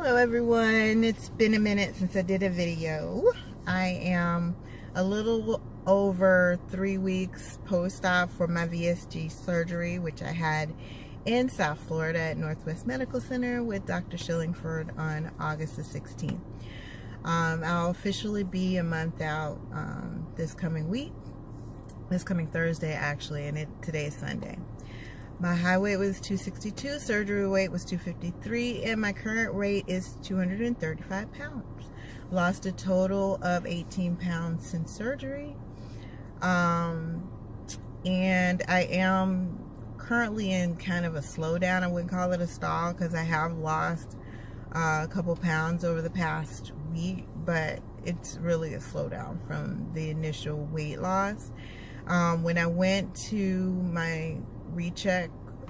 Hello everyone, it's been a minute since I did a video. I am a little over 3 weeks post-op for my VSG surgery, which I had in South Florida at Northwest Medical Center with Dr. Shillingford on August the 16th. I'll officially be a month out this coming Thursday actually, and today is Sunday. My high weight was 262, surgery weight was 253, and my current weight is 235 pounds. Lost a total of 18 pounds since surgery. And I am currently in kind of a slowdown. I wouldn't call it a stall because I have lost a couple pounds over the past week, but it's really a slowdown from the initial weight loss. When I went to my recheck,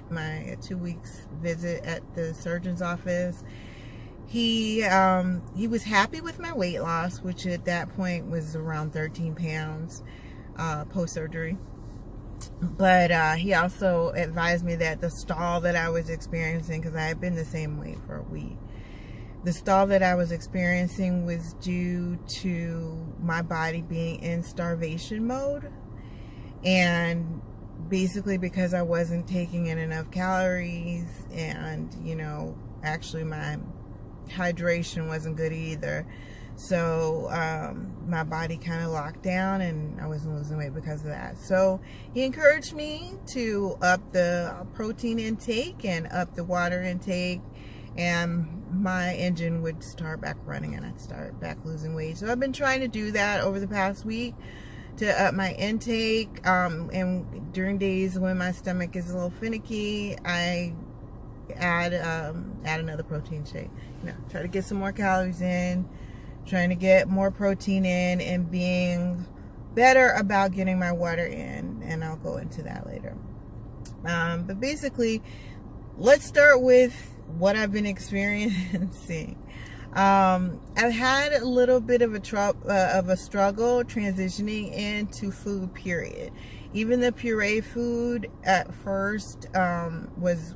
my 2 weeks visit at the surgeon's office, he was happy with my weight loss, which at that point was around 13 pounds post-surgery. But he also advised me that the stall that I was experiencing, because I had been the same weight for a week, the stall that I was experiencing was due to my body being in starvation mode. And basically because I wasn't taking in enough calories, and actually my hydration wasn't good either, so my body kind of locked down and I wasn't losing weight because of that. So he encouraged me to up the protein intake and up the water intake, and my engine would start back running and I'd start back losing weight. So I've been trying to do that over the past week to up my intake, and during days when my stomach is a little finicky, I add another protein shake. Try to get some more calories in, trying to get more protein in, and being better about getting my water in, and I'll go into that later. But basically, let's start with what I've been experiencing. I've had a little bit of a struggle transitioning into food, period. Even the puree food at first was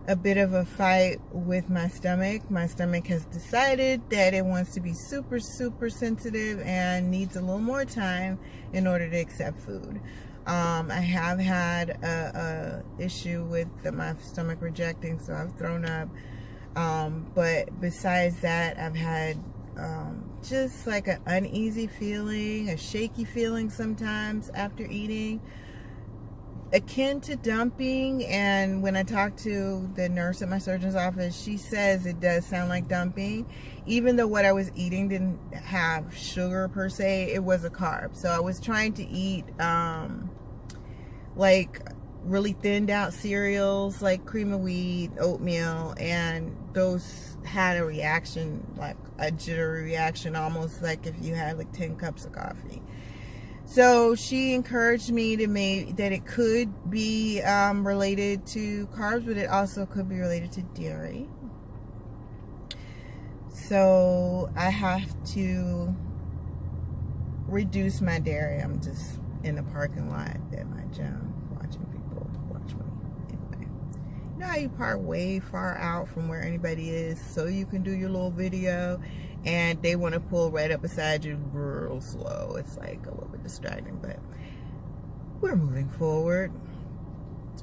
a bit of a fight with my stomach. My stomach has decided that it wants to be super, super sensitive and needs a little more time in order to accept food. I have had a issue with my stomach rejecting, so I've thrown up. But besides that, I've had just like an uneasy feeling, a shaky feeling sometimes after eating, akin to dumping. And when I talked to the nurse at my surgeon's office, she says it does sound like dumping, even though what I was eating didn't have sugar per se, it was a carb. So I was trying to eat like really thinned out cereals like cream of wheat, oatmeal, and those had a reaction, like a jittery reaction, almost like if you had like 10 cups of coffee. So she encouraged me to that it could be related to carbs, but it also could be related to dairy. So I have to reduce my dairy. I'm just in the parking lot at my gym watching people watch me. Anyway, you know how you park way far out from where anybody is so you can do your little video, and they want to pull right up beside you real slow. It's like a little bit distracting, but we're moving forward.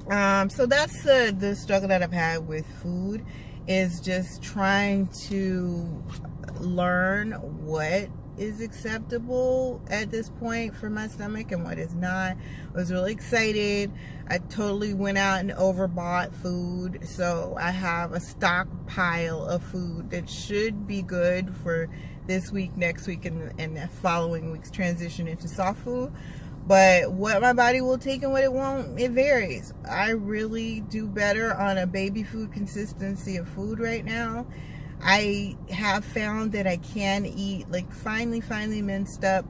So that's the struggle that I've had with food, is just trying to learn what is acceptable at this point for my stomach and what is not. I was really excited. I totally went out and overbought food, so I have a stockpile of food that should be good for this week, next week, and the following week's transition into soft food. But what my body will take and what it won't, it varies. I really do better on a baby food consistency of food right now. I have found that I can eat like finely minced up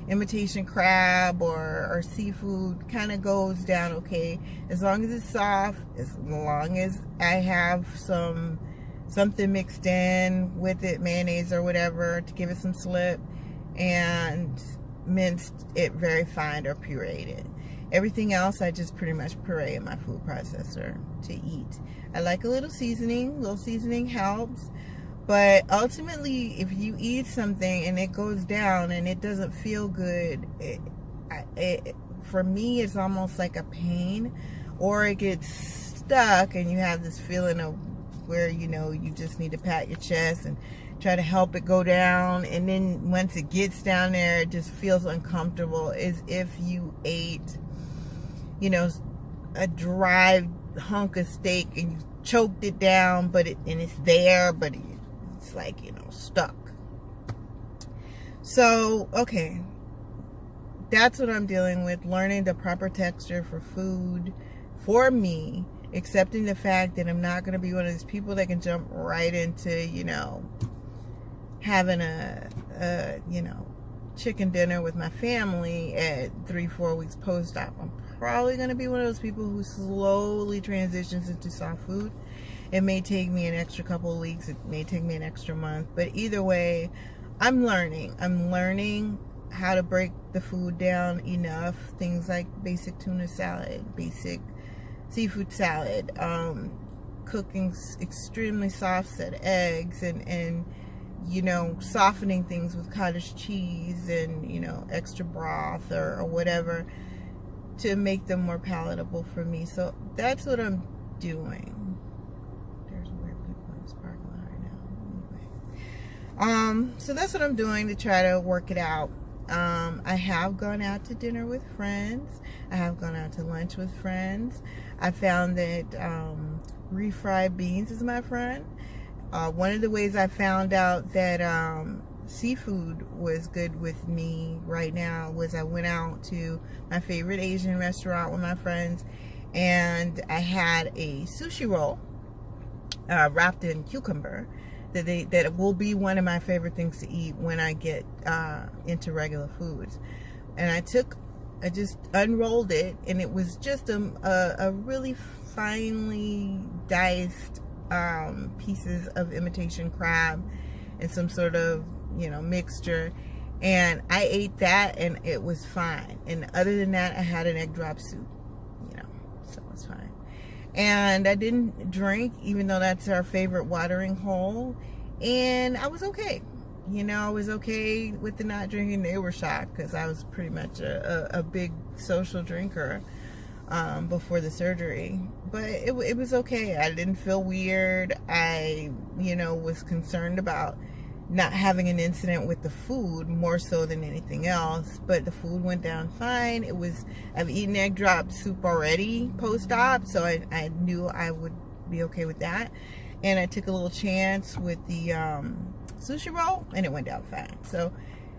imitation crab or seafood, kind of goes down okay, as long as it's soft, as long as I have something mixed in with it, mayonnaise or whatever to give it some slip, and minced it very fine or pureed it. Everything else I just pretty much puree in my food processor to eat. I like a little seasoning. Little seasoning helps. But ultimately, if you eat something and it goes down and it doesn't feel good, for me, it's almost like a pain. Or it gets stuck and you have this feeling of where, you know, you just need to pat your chest and try to help it go down, and then once it gets down there, it just feels uncomfortable, as if you ate, you know, a dry hunk of steak and you choked it down, but it's there, but it's like, you know, stuck. So, okay, that's what I'm dealing with, learning the proper texture for food for me, accepting the fact that I'm not going to be one of those people that can jump right into, you know, having a you know, chicken dinner with my family at 3-4 weeks post-op. I'm probably going to be one of those people who slowly transitions into soft food. It may take me an extra couple of weeks. It may take me an extra month. But either way, I'm learning. I'm learning how to break the food down enough. Things like basic tuna salad, basic seafood salad, cooking extremely soft set eggs, and you know, softening things with cottage cheese and, you know, extra broth or whatever to make them more palatable for me. So that's what I'm doing. There's weird people in this parking lot right now. Anyway, so that's what I'm doing to try to work it out. I have gone out to dinner with friends. I have gone out to lunch with friends. I found that refried beans is my friend. One of the ways I found out that seafood was good with me right now was I went out to my favorite Asian restaurant with my friends, and I had a sushi roll wrapped in cucumber that will be one of my favorite things to eat when I get into regular foods. And I just unrolled it, and it was just a really finely diced pieces of imitation crab and some sort of, you know, mixture, and I ate that and it was fine. And other than that, I had an egg drop soup, you know, so it was fine. And I didn't drink, even though that's our favorite watering hole, and I was okay. You know, I was okay with the not drinking. They were shocked because I was pretty much a big social drinker before the surgery, but it was okay. I didn't feel weird. I, you know, was concerned about not having an incident with the food more so than anything else, but the food went down fine. I've eaten egg drop soup already post-op, so I knew I would be okay with that, and I took a little chance with the sushi roll, and it went down fine. So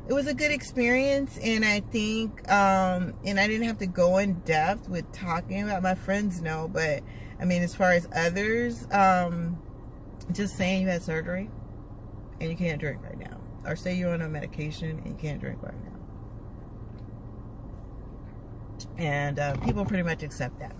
it was a good experience, and I think, and I didn't have to go in depth with talking about, my friends know, but I mean, as far as others, just saying you had surgery and you can't drink right now, or say you're on a medication and you can't drink right now, and people pretty much accept that.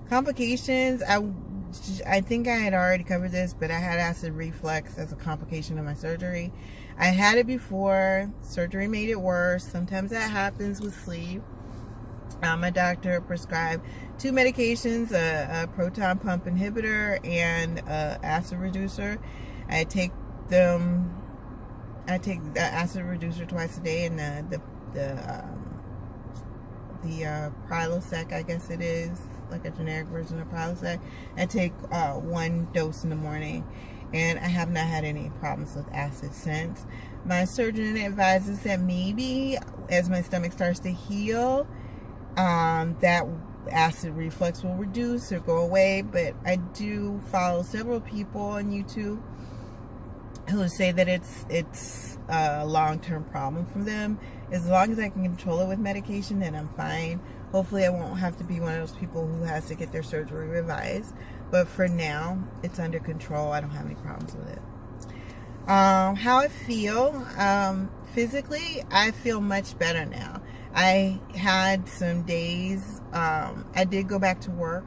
Complications, I think I had already covered this, but I had acid reflux as a complication of my surgery. I had it before. Surgery made it worse. Sometimes that happens with sleep. My doctor prescribed 2 medications, a proton pump inhibitor and acid reducer. I take the acid reducer twice a day, and the Prilosec, I guess it is, like a generic version of Prilosec. I take 1 dose in the morning, and I have not had any problems with acid since. My surgeon advises that maybe as my stomach starts to heal, that acid reflux will reduce or go away. But I do follow several people on YouTube who say that it's a long-term problem for them. As long as I can control it with medication, then I'm fine. Hopefully I won't have to be one of those people who has to get their surgery revised. But for now, it's under control. I don't have any problems with it. How I feel, physically, I feel much better now. I had some days, I did go back to work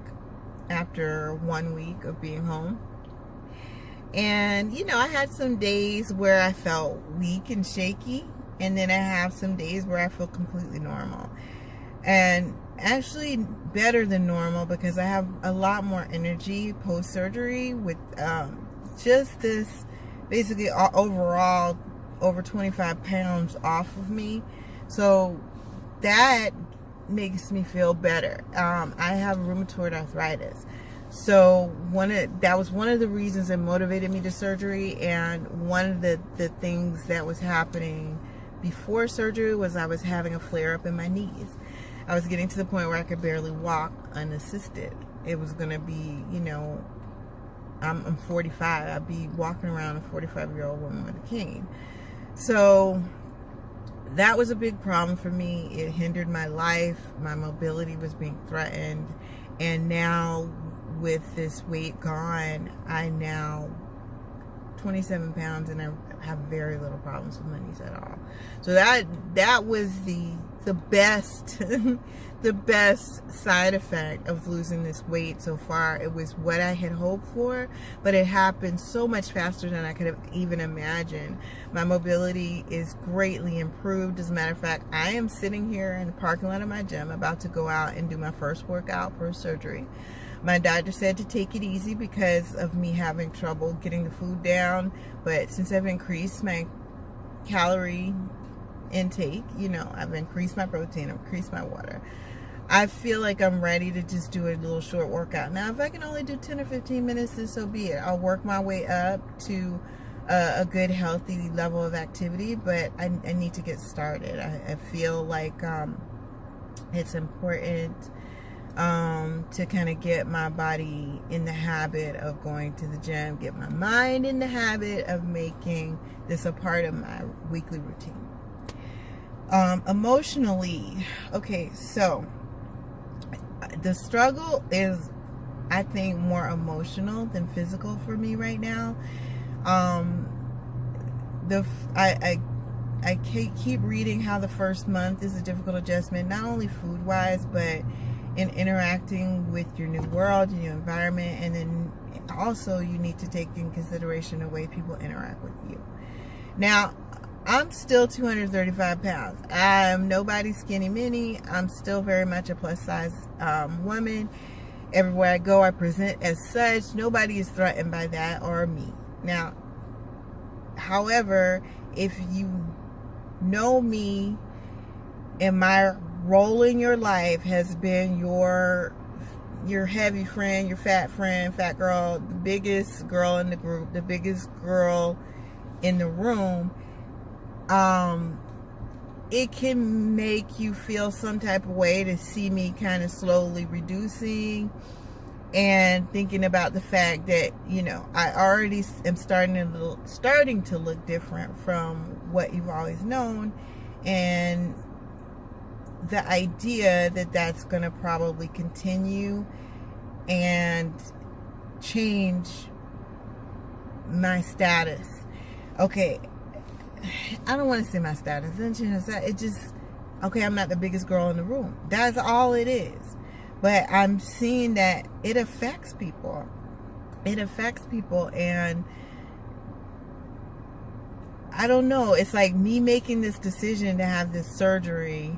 after 1 week of being home. And, you know, I had some days where I felt weak and shaky. And then I have some days where I feel completely normal. and actually better than normal, because I have a lot more energy post-surgery with just this, basically overall over 25 pounds off of me. So that makes me feel better. I have rheumatoid arthritis, so that was one of the reasons that motivated me to surgery. And one of the things that was happening before surgery was I was having a flare-up in my knees. I was getting to the point where I could barely walk unassisted. It was going to be, you know, I'm 45. I'd be walking around a 45-year-old woman with a cane. So that was a big problem for me. It hindered my life. My mobility was being threatened. And now with this weight gone, I now 27 pounds, and I have very little problems with my knees at all. So that was the best the best side effect of losing this weight so far. It was what I had hoped for, but it happened so much faster than I could have even imagined. My mobility is greatly improved. As a matter of fact, I am sitting here in the parking lot of my gym about to go out and do my first workout for surgery. My doctor said to take it easy because of me having trouble getting the food down, but since I've increased my calorie intake, you know, I've increased my protein, I've increased my water, I feel like I'm ready to just do a little short workout. Now, if I can only do 10 or 15 minutes, then so be it. I'll work my way up to a good, healthy level of activity, but I need to get started. I feel like it's important to kind of get my body in the habit of going to the gym, get my mind in the habit of making this a part of my weekly routine. Emotionally, okay, so the struggle is, I think, more emotional than physical for me right now. I keep reading how the first month is a difficult adjustment, not only food-wise, but in interacting with your new world, your new environment, and then also you need to take in consideration the way people interact with you. Now, I'm still 235 pounds. I'm nobody's skinny mini. I'm still very much a plus size woman. Everywhere I go, I present as such. Nobody is threatened by that or me. Now, however, if you know me, and my role in your life has been your heavy friend, your fat friend, fat girl, the biggest girl in the group, the biggest girl in the room, it can make you feel some type of way to see me kind of slowly reducing and thinking about the fact that, you know, I already am starting to look different from what you've always known, and the idea that that's going to probably continue and change my status. Okay, I don't want to say my status. It just, okay, I'm not the biggest girl in the room. That's all it is. But I'm seeing that it affects people. It affects people, and I don't know. It's like me making this decision to have this surgery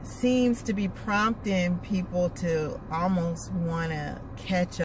seems to be prompting people to almost want to catch up.